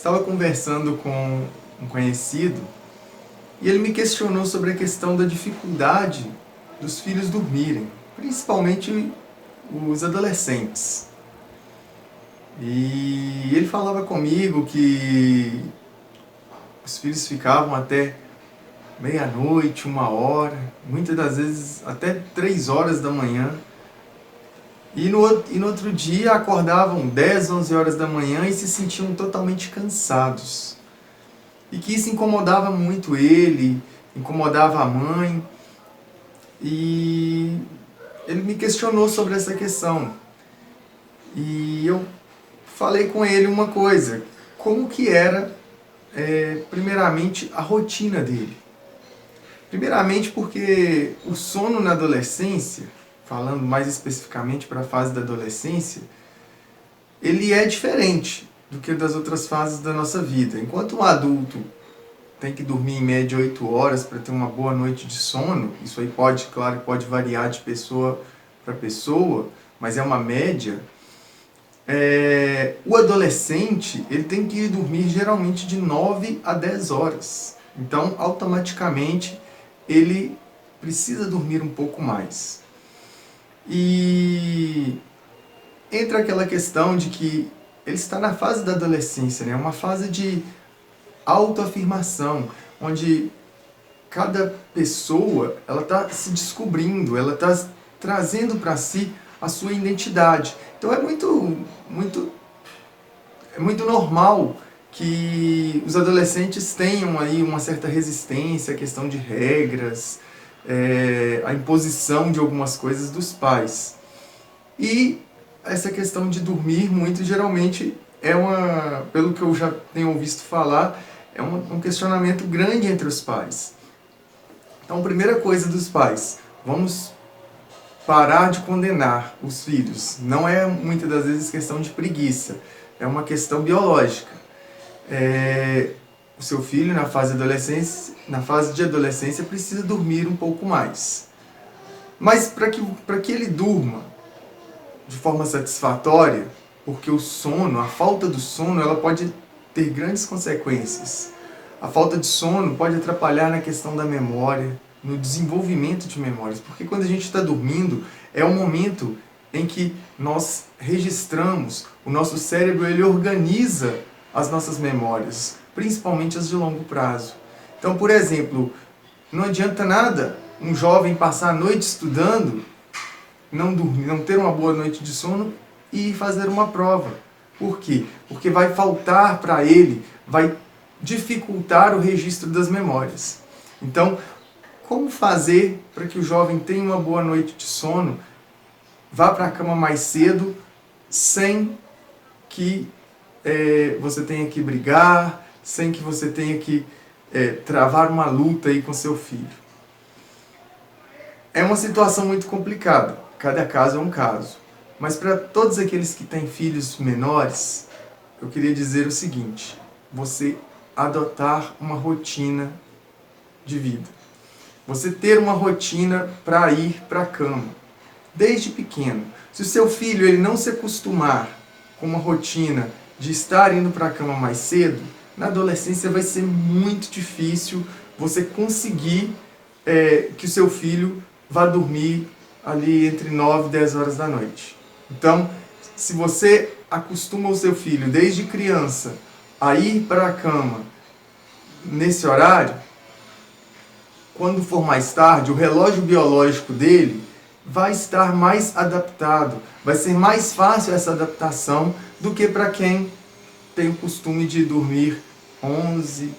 Estava conversando com um conhecido e ele me questionou sobre a questão da dificuldade dos filhos dormirem, principalmente os adolescentes. E ele falava comigo que os filhos ficavam até meia-noite, 1 hora, muitas das vezes até 3 horas da manhã. E no outro dia acordavam 10, 11 horas da manhã e se sentiam totalmente cansados. E que isso incomodava muito ele, incomodava a mãe. E ele me questionou sobre essa questão. E eu falei com ele uma coisa, como que era, primeiramente, a rotina dele. Primeiramente porque o sono na adolescência, falando mais especificamente para a fase da adolescência, ele é diferente do que das outras fases da nossa vida. Enquanto um adulto tem que dormir em média 8 horas para ter uma boa noite de sono, isso aí pode, claro, pode variar de pessoa para pessoa, mas é uma média. O adolescente ele tem que ir dormir geralmente de 9 a 10 horas. Então, automaticamente, ele precisa dormir um pouco mais. E entra aquela questão de que ele está na fase da adolescência, né? Uma fase de autoafirmação, onde cada pessoa ela está se descobrindo, ela está trazendo para si a sua identidade. Então é muito normal que os adolescentes tenham aí uma certa resistência à questão de regras, a imposição de algumas coisas dos pais. E essa questão de dormir muito, geralmente, pelo que eu já tenho visto falar, é um questionamento grande entre os pais. Então, primeira coisa dos pais, vamos parar de condenar os filhos. Não é muitas das vezes questão de preguiça, é uma questão biológica. O seu filho na fase de adolescência precisa dormir um pouco mais. Mas para que ele durma de forma satisfatória, porque o sono, a falta do sono, ela pode ter grandes consequências. A falta de sono pode atrapalhar na questão da memória, no desenvolvimento de memórias, porque quando a gente está dormindo, é o momento em que nós registramos, o nosso cérebro ele organiza as nossas memórias, principalmente as de longo prazo. Então, por exemplo, não adianta nada um jovem passar a noite estudando, não dormir, não ter uma boa noite de sono e fazer uma prova. Por quê? Porque vai faltar para ele, vai dificultar o registro das memórias. Então, como fazer para que o jovem tenha uma boa noite de sono, vá para a cama mais cedo, sem que você tenha que brigar, sem que você tenha que travar uma luta aí com seu filho? É uma situação muito complicada, cada caso é um caso. Mas para todos aqueles que têm filhos menores, eu queria dizer o seguinte: você adotar uma rotina de vida. Você ter uma rotina para ir para a cama, desde pequeno. Se o seu filho ele não se acostumar com uma rotina de estar indo para a cama mais cedo, na adolescência vai ser muito difícil você conseguir que o seu filho vá dormir ali entre 9 e 10 horas da noite. Então, se você acostuma o seu filho desde criança a ir para a cama nesse horário, quando for mais tarde, o relógio biológico dele vai estar mais adaptado. Vai ser mais fácil essa adaptação do que para quem tem o costume de dormir 11,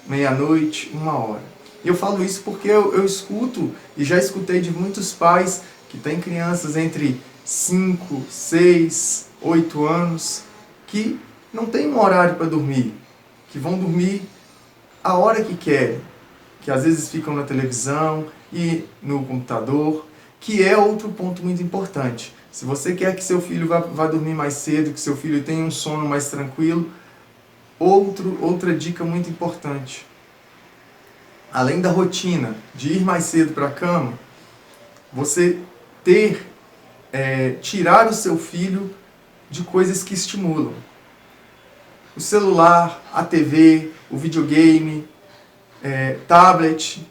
meia-noite, 1 hora. E eu falo isso porque eu escuto e já escutei de muitos pais que têm crianças entre 5, 6, 8 anos que não têm um horário para dormir, que vão dormir a hora que querem, que às vezes ficam na televisão e no computador, que é outro ponto muito importante. Se você quer que seu filho vá dormir mais cedo, que seu filho tenha um sono mais tranquilo, outra dica muito importante. Além da rotina de ir mais cedo para a cama, você tirar o seu filho de coisas que estimulam. o celular, a TV, o videogame, tablet,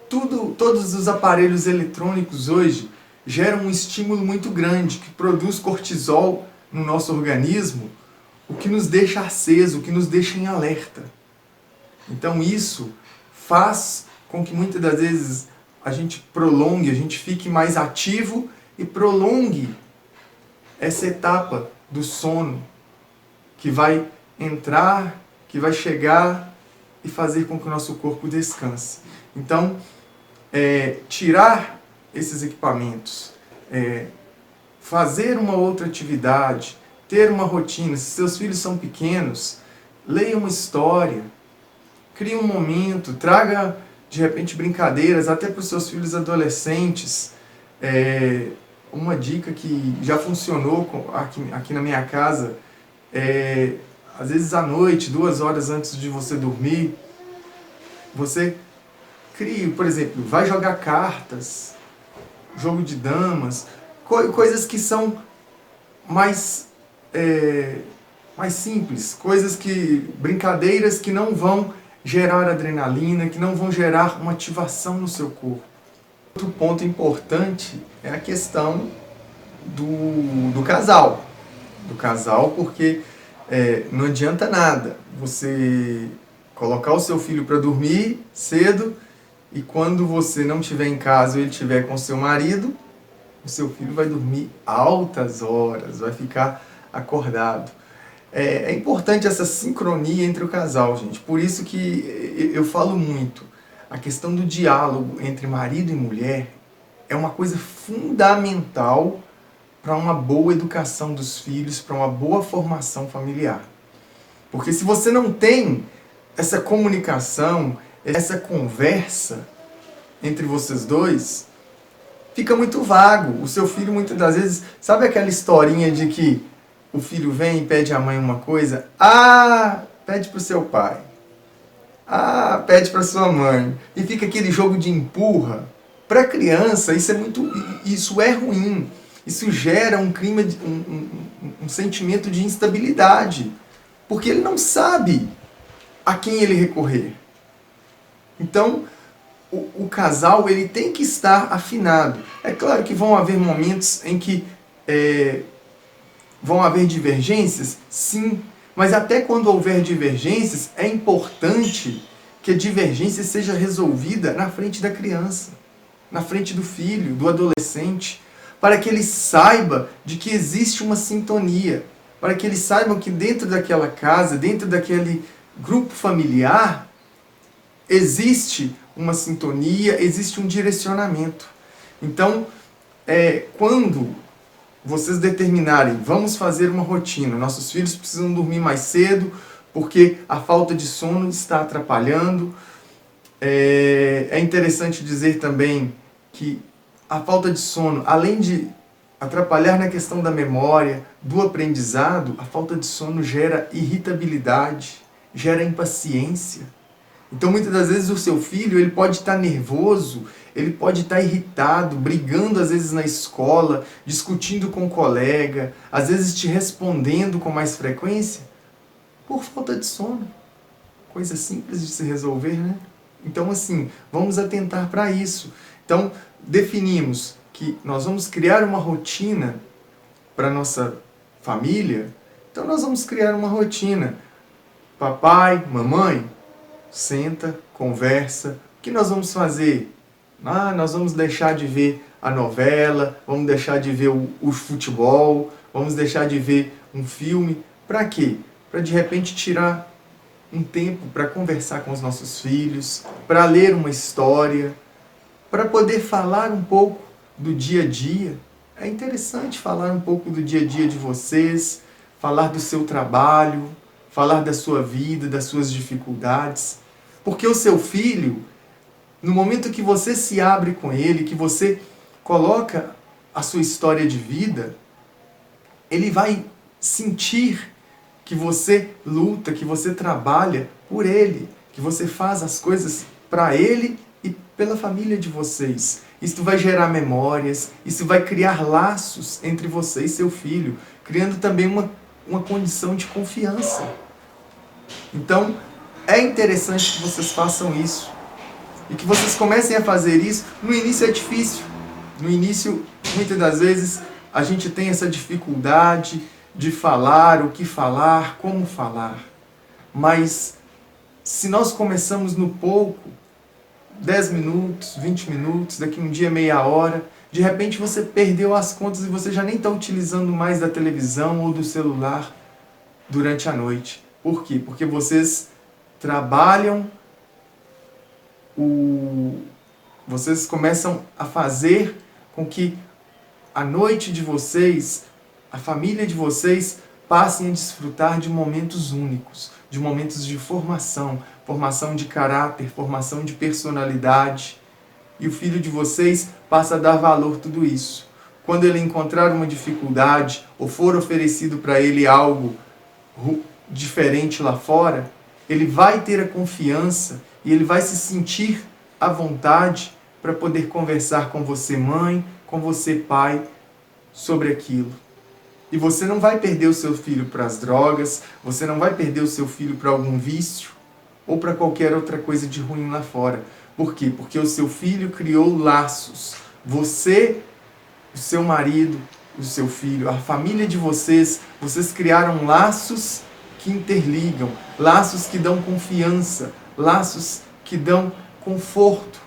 todos os aparelhos eletrônicos hoje geram um estímulo muito grande, que produz cortisol no nosso organismo, o que nos deixa aceso, o que nos deixa em alerta. Então isso faz com que muitas das vezes a gente prolongue, a gente fique mais ativo e prolongue essa etapa do sono, que vai entrar, que vai chegar e fazer com que o nosso corpo descanse. Então, tirar esses equipamentos, fazer uma outra atividade, ter uma rotina. Se seus filhos são pequenos, leia uma história, crie um momento, traga de repente brincadeiras até para os seus filhos adolescentes. Uma dica que já funcionou aqui na minha casa, às vezes à noite, 2 horas antes de você dormir, você cria, por exemplo, vai jogar cartas, jogo de damas, coisas que são mais simples, brincadeiras que não vão gerar adrenalina, que não vão gerar uma ativação no seu corpo. Outro ponto importante é a questão do casal. Do casal, porque não adianta nada você colocar o seu filho para dormir cedo e quando você não estiver em casa ou ele estiver com seu marido, o seu filho vai dormir altas horas, vai ficar acordado. É importante essa sincronia entre o casal, gente. Por isso que eu falo muito. A questão do diálogo entre marido e mulher é uma coisa fundamental para uma boa educação dos filhos, para uma boa formação familiar. Porque se você não tem essa comunicação, essa conversa entre vocês dois, fica muito vago. O seu filho muitas das vezes, sabe aquela historinha de que o filho vem e pede à mãe uma coisa? Pede para o seu pai. Pede para sua mãe. E fica aquele jogo de empurra. Para a criança, isso é ruim. Isso gera um clima, um sentimento de instabilidade. Porque ele não sabe a quem ele recorrer. Então, o casal ele tem que estar afinado. É claro que vão haver momentos em que vão haver divergências, sim, mas até quando houver divergências, é importante que a divergência seja resolvida na frente da criança, na frente do filho, do adolescente, para que ele saiba de que existe uma sintonia, para que eles saibam que dentro daquela casa, dentro daquele grupo familiar, existe uma sintonia, existe um direcionamento. Então, quando vocês determinarem, vamos fazer uma rotina, nossos filhos precisam dormir mais cedo, porque a falta de sono está atrapalhando. É interessante dizer também que a falta de sono, além de atrapalhar na questão da memória, do aprendizado, a falta de sono gera irritabilidade, gera impaciência. Então, muitas das vezes, o seu filho ele pode estar nervoso, ele pode estar irritado, brigando às vezes na escola, discutindo com o colega, às vezes te respondendo com mais frequência, por falta de sono. Coisa simples de se resolver, né? Então, assim, vamos atentar para isso. Então, definimos que nós vamos criar uma rotina para a nossa família. Então, nós vamos criar uma rotina. Papai, mamãe, senta, conversa. O que nós vamos fazer? Nós vamos deixar de ver a novela, vamos deixar de ver o futebol, vamos deixar de ver um filme. Para quê? Para de repente tirar um tempo para conversar com os nossos filhos, para ler uma história, para poder falar um pouco do dia a dia. É interessante falar um pouco do dia a dia de vocês, falar do seu trabalho, falar da sua vida, das suas dificuldades. Porque o seu filho, no momento que você se abre com ele, que você coloca a sua história de vida, ele vai sentir que você luta, que você trabalha por ele, que você faz as coisas para ele e pela família de vocês. Isso vai gerar memórias, isso vai criar laços entre você e seu filho, criando também uma condição de confiança. Então, é interessante que vocês façam isso. E que vocês comecem a fazer isso. No início é difícil. No início, muitas das vezes, a gente tem essa dificuldade de falar, o que falar, como falar. Mas, se nós começamos no pouco, 10 minutos, 20 minutos, daqui um dia meia hora, de repente você perdeu as contas e você já nem está utilizando mais da televisão ou do celular durante a noite. Por quê? Porque vocês trabalham, vocês começam a fazer com que a noite de vocês, a família de vocês, passem a desfrutar de momentos únicos, de momentos de formação, formação de caráter, formação de personalidade. E o filho de vocês passa a dar valor a tudo isso. Quando ele encontrar uma dificuldade ou for oferecido para ele algo diferente lá fora, ele vai ter a confiança e ele vai se sentir à vontade para poder conversar com você, mãe, com você, pai, sobre aquilo. E você não vai perder o seu filho para as drogas, você não vai perder o seu filho para algum vício ou para qualquer outra coisa de ruim lá fora. Por quê? Porque o seu filho criou laços. Você, o seu marido, o seu filho, a família de vocês, vocês criaram laços que interligam, laços que dão confiança, laços que dão conforto,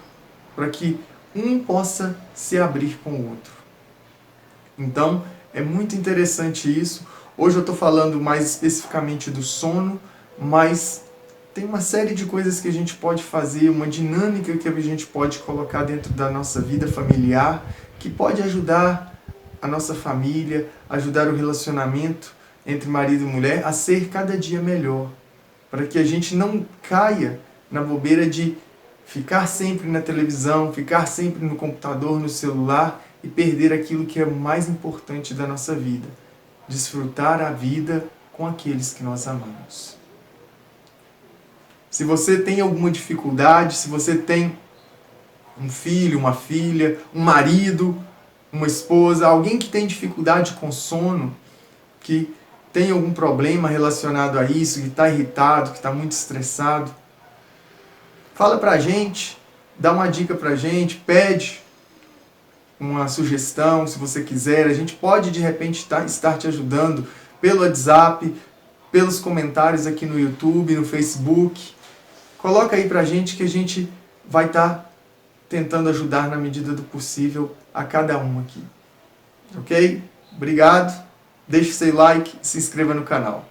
para que um possa se abrir com o outro. Então, é muito interessante isso. Hoje eu estou falando mais especificamente do sono, mas tem uma série de coisas que a gente pode fazer, uma dinâmica que a gente pode colocar dentro da nossa vida familiar, que pode ajudar a nossa família, ajudar o relacionamento entre marido e mulher a ser cada dia melhor, para que a gente não caia na bobeira de ficar sempre na televisão, ficar sempre no computador, no celular e perder aquilo que é mais importante da nossa vida, desfrutar a vida com aqueles que nós amamos. Se você tem alguma dificuldade, se você tem um filho, uma filha, um marido, uma esposa, alguém que tem dificuldade com sono, que tem algum problema relacionado a isso, que está irritado, que está muito estressado, fala pra gente, dá uma dica pra gente, pede uma sugestão, se você quiser. A gente pode, de repente, estar te ajudando pelo WhatsApp, pelos comentários aqui no YouTube, no Facebook. Coloca aí pra gente que a gente vai estar tentando ajudar na medida do possível a cada um aqui. Ok? Obrigado. Deixe seu like e se inscreva no canal.